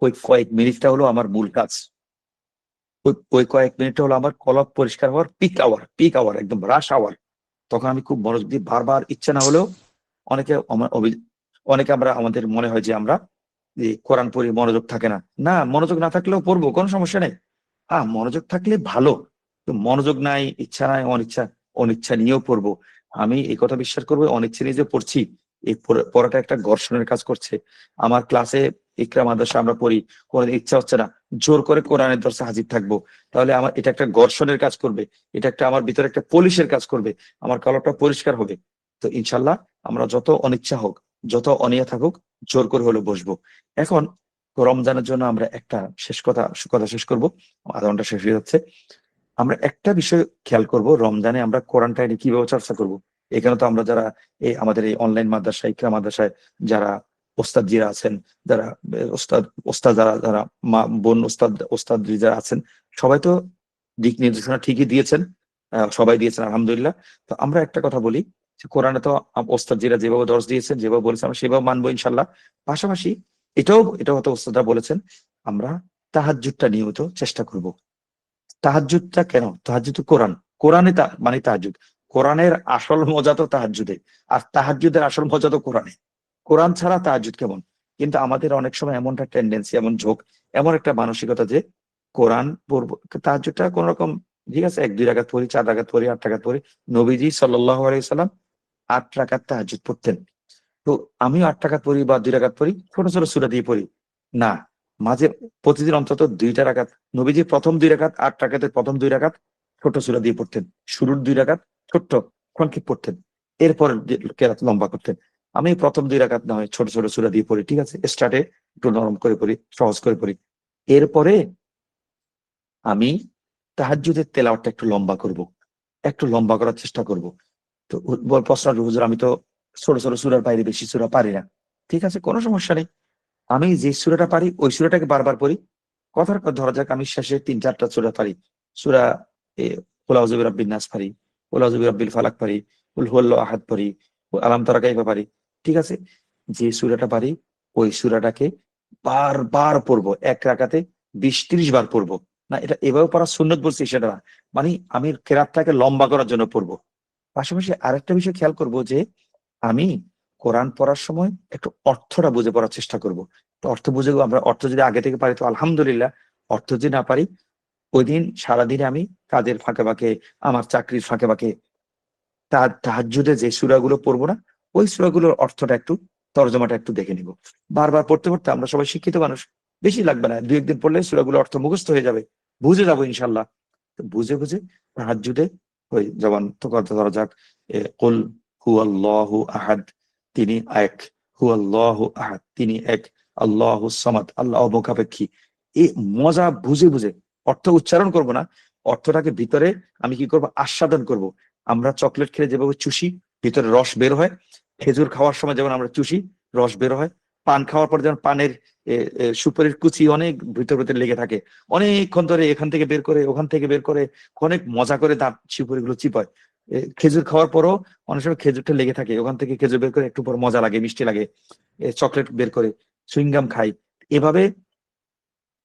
S1: ওই কয়েক মিনিটটা হলো আমার মূল কাজ। ওই কয়েক মিনিটটা হলো আমার কলব পরিষ্কার হওয়ার পিক আওয়ার, একদম রাশ আওয়ার। তখন আমি খুব মনোযোগ দিয়ে বারবার, ইচ্ছা না হলেও, অনেকে অনেকে আমরা আমাদের মনে হয় যে আমরা এই কোরআন পড়ি মনোযোগ থাকে না, না মনোযোগ না থাকলেও পড়বো, কোনো সমস্যা নেই। হ্যাঁ, মনোযোগ থাকলে ভালো, তো মনোযোগ নাই, ইচ্ছা নাই, অনিচ্ছা নিয়েও পড়বো। আমি এই কথা বিশ্বাস করবো, অনিচ্ছা নিয়ে যে পড়ছি, এই পড়াটা একটা ঘর্ষণের কাজ করছে। আমার ক্লাসে ইকরা মাদ্রাসা আমরা পড়ি, কোনো ইচ্ছা হচ্ছে না, জোর করে কোরআনের দর্শে হাজির থাকবো, তাহলে আমার এটা একটা ঘর্ষণের কাজ করবে, এটা একটা আমার ভিতরে একটা পলিশের কাজ করবে, আমার কলমটা পরিষ্কার হবে। তো ইনশাল্লাহ আমরা যত অনিচ্ছা হোক, যত অনিয়া থাকুক, জোর করে হলে বসবো। এখন রমজানের জন্য আমরা একটা কথা শেষ করবো, আধা ঘন্টা শেষ হয়ে যাচ্ছে। আমরা একটা বিষয় খেয়াল করব, রমজানে আমরা কোরআনটা নিয়ে কিভাবে চর্চা করব। এখানে তো আমরা যারা আমাদের এই অনলাইন মাদ্রাসা, ইকরা মাদ্রাসায় যারা ওস্তাদজিরা আছেন, যারা ওস্তাদ ওস্তাদ যারা যারা মা বোন ওস্তাদজি যারা আছেন, সবাই তো দিক নির্দেশনা ঠিকই দিয়েছেন, সবাই দিয়েছেন আলহামদুলিল্লাহ। তো আমরা একটা কথা বলি যে কোরআনে তো ওস্তাদজিরা যেভাবে দর্শ দিয়েছেন, যেভাবে বলেছেন, আমরা সেভাবে মানবো ইনশাল্লাহ। পাশাপাশি এটাও হয়তো ওস্তাদরা বলেছেন, আমরা তাহাজ্জুদটা নিয়মিত চেষ্টা করব। তাহাজ্জুদটা কেন, তাহাজ্জুদ কোরআন, কোরআনে মানে তাহাজ্জুদ, কোরআনের আসল মজা তো তাহাজ্জুদে, আর তাহাজ্জুদের আসল মজা তো কোরআনে। কোরআন ছাড়া তাহাজ্জুদ কেমন? কিন্তু আমাদের অনেক সময় এমন একটা টেন্ডেন্সি, এমন ঝোঁক, এমন একটা মানসিকতা যে কোরআন পড়বো, তাহাজ্জুদটা কোন রকম ঠিক আছে 1-2 রাকাত পড়ি, 4 রাকাত পড়ি, 8 রাকাত পড়ি। নবীজি সাল্লাল্লাহু আলাইহি সাল্লাম 8 রাকাত তাহাজ্জুদ পড়তেন। তো আমিও 8 রাকাত পড়ি বা 2 রাকাত পড়ি, ছোট ছোট সূরা দিয়ে পড়ি না, মাঝে প্রতিদিন অন্তত 2টা রাকাত। নবীজি প্রথম 2 রাকাত, 8 রাকাতের প্রথম 2 রাকাত ছোট সূরা দিয়ে পড়তেন। শুরুর 2 রাকাত ছোট্ট সংক্ষেপ পড়তেন, এরপর কেরাত লম্বা করতেন। আমি প্রথম 2 রাকাত না হয় ছোট ছোট সূরা দিয়ে পড়ি, ঠিক আছে, স্টার্টে একটু নরম করে পড়ি, সহজ করে পড়ি। এরপরে আমি তাহাজ্জুদের তেলাওয়াতটা একটু লম্বা করব, একটু লম্বা করার চেষ্টা করব। তো প্রশ্ন আসবে, হুজুর আমি তো ছোট ছোট সূরার বাইরে বেশি সূরা পারি না। ঠিক আছে, কোনো সমস্যা নেই। আমি যে সূরাটা পারি ওই সূরাটাকে বারবার পড়ি। কথার কথা ধরা যাক আমি শেষে 3-4টা সূরা পারি। সূরা কুল আউযু বিরাব্বিন নাস পারি, কুল আউযু বিরাব্বিল ফালাক পারি, কুল হুয়াল্লাহু আহাদ পারি, আলাম তারা কাইফা পারি। ঠিক আছে, যে সূরাটা পারি ওই সূরাটাকে বারবার পড়বো, 1 রাকাতে 20-30 বার পড়বো। না, এটা এভাবে পড়া সুন্নত বলছি সেটা না, মানে আমি কেরাতটাকে লম্বা করার জন্য পড়বো। পাশাপাশি আরেকটা বিষয় খেয়াল করব যে আমি কোরআন পড়ার সময় একটু অর্থটা বুঝে পড়ার চেষ্টা করব। তো অর্থ বুঝে, আমরা অর্থ যদি আগে থেকে পারি তো আলহামদুলিল্লাহ, অর্থ যদি না পারি ওই দিন সারাদিনে আমি কাজের ফাঁকে ফাঁকে, আমার চাকরির ফাঁকে ফাঁকে তাহাজ্জুদে যে সূরাগুলো পড়বো না, ওই সূরাগুলোর অর্থটা একটু, তর্জমাটা একটু দেখে নিব। বারবার পড়তে পড়তে আমরা সবাই শিক্ষিত মানুষ, বেশি লাগবে না, 2-1 দিন পড়লে সূরাগুলো অর্থ মুখস্থ হয়ে যাবে, বুঝে যাবো ইনশাল্লাহ। তো বুঝে বুঝে তাহাজ্জুদে ওই যেমন তো কথা ধরা যাক, কুল হুয়াল্লাহু আহাদ, তিনি এক, হুয়াল্লাহু আহাদ তিনি এক, আল্লাহু সামাদ, আল্লাহ অমুখাপেক্ষী। এই মজা বুঝে বুঝে, অর্থ উচ্চারণ করব না, অর্থটাকে ভিতরে আমি কি করব, আস্বাদন করব। আমরা চকলেট খেলে যেভাবে চুষি, ভিতরে রস বের হয়, খেজুর খাওয়ার সময় যেমন আমরা চুষি, রস বের হয়, পান খাওয়ার পর যেমন পানের সুপারির কুচি অনেক ভিতর ভিতরে লেগে থাকে, অনেকক্ষণ ধরে এখান থেকে বের করে ওখান থেকে বের করে অনেক মজা করে দাঁত সুপারিগুলো চিপায়। খেজুর খাওয়ার পরও অনেক সময় খেজুরটা লেগে থাকে, ওখান থেকে খেজুর বের করে একটু পর মজা লাগে, মিষ্টি লাগে, চকলেট বের করে সুইংগাম খাই। এভাবে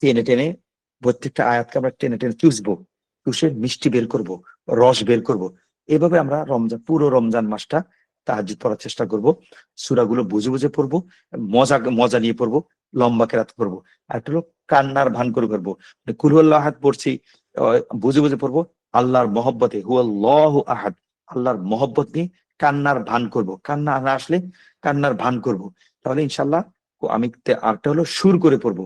S1: টেনে টেনে প্রত্যেকটা আয়াতকে আমরা টেনে টেনে চুষবো, চুষে মিষ্টি বের করব, রস বের করব। এভাবে আমরা রমজান, পুরো রমজান মাসটা তাহাজ্জুদ পড়ার চেষ্টা করব। সূরাগুলো বুঝে বুঝে পড়বো, মজা মজা নিয়ে পড়বো, লম্বা কেরাত পড়বো। আর একটা হলো কান্নার ভান করে করবো, কুল হুয়াল্লাহু আহাদ পড়ছি, বুঝে বুঝে পড়বো, আল্লাহর মহব্বতে হুয়াল্লাহু আহাদ, আল্লাহর মহব্বত নিয়ে কান্নার ভান করব, কান্না না আসলে কান্নার ভান করব। তাহলে ইনশাল্লাহ আমি, আরেকটা হলো সুর করে পড়বো,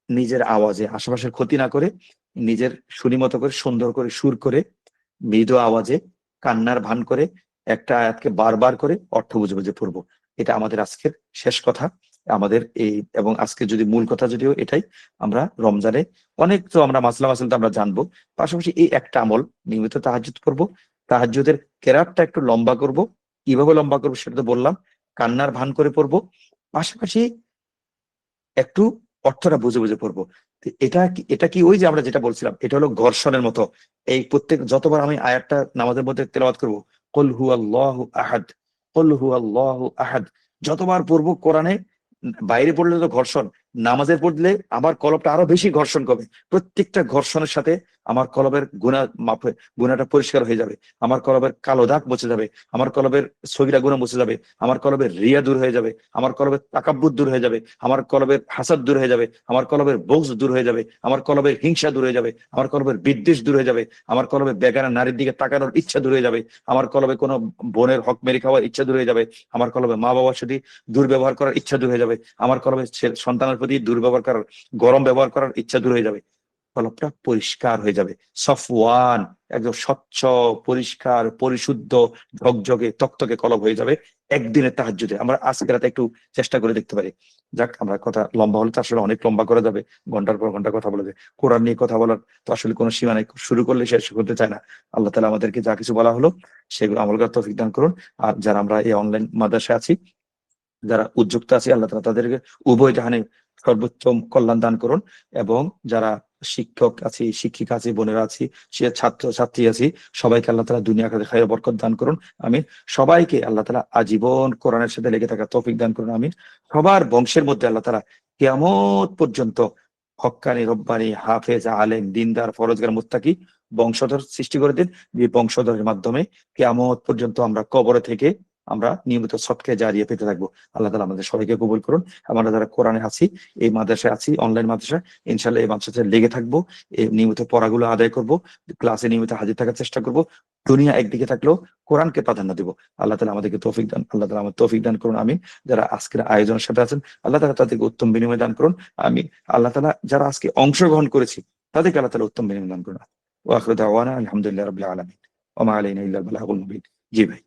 S1: নিজের আওয়াজে, আশেপাশের ক্ষতি না করে, নিজের সুরি মতো করে সুন্দর করে সুর করে, মৃদু আওয়াজে কান্নার ভান করে একটা আয়াতকে বারবার করে অর্থ বুঝে বুঝে পড়বো। এটা আমাদের আজকের শেষ কথা আমাদের এই, এবং আজকে যদি মূল কথা যদিও এটাই, আমরা রমজানে অনেক তো আমরা মাসলা মাসাল তো আমরা জানবো, পাশাপাশি এই একটা আমল, নিয়মিত তাহাজ্জুদ পড়বো, তাহাজ্জুদের কেরাতটা একটু লম্বা করব। কিভাবে লম্বা করবো সেটা তো বললাম, কান্নার ভান করে পড়বো, পাশাপাশি একটু অর্থটা বুঝে বুঝে পড়বো। এটা কি ওই যে আমরা যেটা বলছিলাম, এটা হলো ঘর্ষণের মতো। এই প্রত্যেক যতবার আমি আয়াতটা নামাজের মধ্যে তেলাওয়াত করবো, কুল হুয়াল্লাহু আহাদ, কুল হুয়াল্লাহু আহাদ, যতবার পড়বো কোরআনে, বাইরে পড়লে তো ঘর্ষণ, নামাজের পড়লে আমার কলবটা আরো বেশি ঘর্ষণ করবে। প্রত্যেকটা ঘর্ষণের সাথে আমার কলবের গুনাহটা পরিষ্কার হয়ে যাবে, আমার কলবের কালো দাগ মুছে যাবে, আমার কলবের সগীরা গুনাহ মুছে যাবে, আমার কলবের রিয়া দূর হয়ে যাবে, আমার কলবের তাকাব্বুর দূর হয়ে যাবে, আমার কলবের হাসাদ দূর হয়ে যাবে, আমার কলবের বগজ দূর হয়ে যাবে, আমার কলবের হিংসা দূর হয়ে যাবে, আমার কলবের বিদ্বেষ দূর হয়ে যাবে, আমার কলবে বেগানা নারীর দিকে তাকানোর ইচ্ছা দূর হয়ে যাবে, আমার কলবে কোনো বোনের হক মেরে খাওয়ার ইচ্ছা দূর হয়ে যাবে, আমার কলবে মা বাবার সাথে দুর্ব্যবহার করার ইচ্ছা দূর হয়ে যাবে, আমার কলবে সন্তানের প্রতি দুর্ব্যবহার করার, গরম ব্যবহার করার ইচ্ছা দূর হয়ে যাবে। কলবটা পরিষ্কার হয়ে যাবে, সফওয়ান, একদম স্বচ্ছ, পরিষ্কার, পরিশুদ্ধ, ঝকঝকে তকতকে কলব হয়ে যাবে একদিনের তাহাজ্জুদে। আমরা আজকে রাতে একটু চেষ্টা করে দেখতে পারি। যাক, আমরা কথা লম্বা হলে তো আসলে অনেক লম্বা করা যাবে, ঘন্টার পর ঘন্টা কথা বলা যায়। কোরআন নিয়ে কথা বলার তো আসলে কোনো সীমা নেই, শুরু করলে শেষ করতে চায় না। আল্লাহ তাআলা আমাদেরকে যা কিছু বলা হলো সেগুলো আমল করার তৌফিক দান করুন। আর যারা আমরা এই অনলাইন মাদ্রাসায় আছি, যারা উদ্যুক্ত আছে, আল্লাহ তাআলা তাদেরকে উভয় জাহানে সর্বোত্তম কল্যাণ দান করুন। এবং যারা শিক্ষক আছি, শিক্ষিকা আছি, বোনেরা আছি, সে ছাত্র ছাত্রী আছি, সবাইকে আল্লাহ তাআলা দুনিয়া আখিরাতে খায়র বরকত দান করুন, আমিন। সবাইকে আল্লাহ তাআলা আজীবন কোরআনের সাথে লেগে থাকা তৌফিক দান করুন, আমিন। সবার বংশের মধ্যে আল্লাহ তাআলা কিয়ামত পর্যন্ত হক্কানি, রব্বানি, হাফেজ, আলেম, দিনদার, ফরজগার, মুত্তাকি বংশধর সৃষ্টি করে দিন, যে বংশধরের মাধ্যমে কিয়ামত পর্যন্ত আমরা কবরে থেকে আমরা নিয়মিত সৎকে জারিয়ে পেতে থাকবো। আল্লাহ তাআলা আমাদের সবাইকে কবুল করুন। আমরা যারা কোরআনে আছি, এই মাদ্রাসায় আছি, অনলাইন মাদ্রাসা, ইনশাআল্লাহ এই মাদ্রাসায় লেগে থাকবো, এই নিয়মিত পড়াগুলো আদায় করব, ক্লাসে নিয়মিত হাজির থাকার চেষ্টা করব। দুনিয়া একদিকে থাকলেও কোরআনকে প্রাধান্য দিব। আল্লাহ তাআলা আমাদেরকে তৌফিক দান, আল্লাহ তাআলা আমাদের তৌফিক দান করুন, আমিন। যারা আজকের আয়োজনের সাথে আছেন, আল্লাহ তাআলা তাদেরকে উত্তম বিনিময় দান করুন, আমিন। আল্লাহ তাআলা যারা আজকে অংশগ্রহণ করেছি তাদেরকে আল্লাহ তাআলা উত্তম বিনিময় দান করুন। ওয়া আখিরু দাওয়ানা আলহামদুলিল্লাহি রাব্বিল আলামিন ওয়া মা আলাইনা ইল্লাল বালাগুল মুবিন। জি ভাই।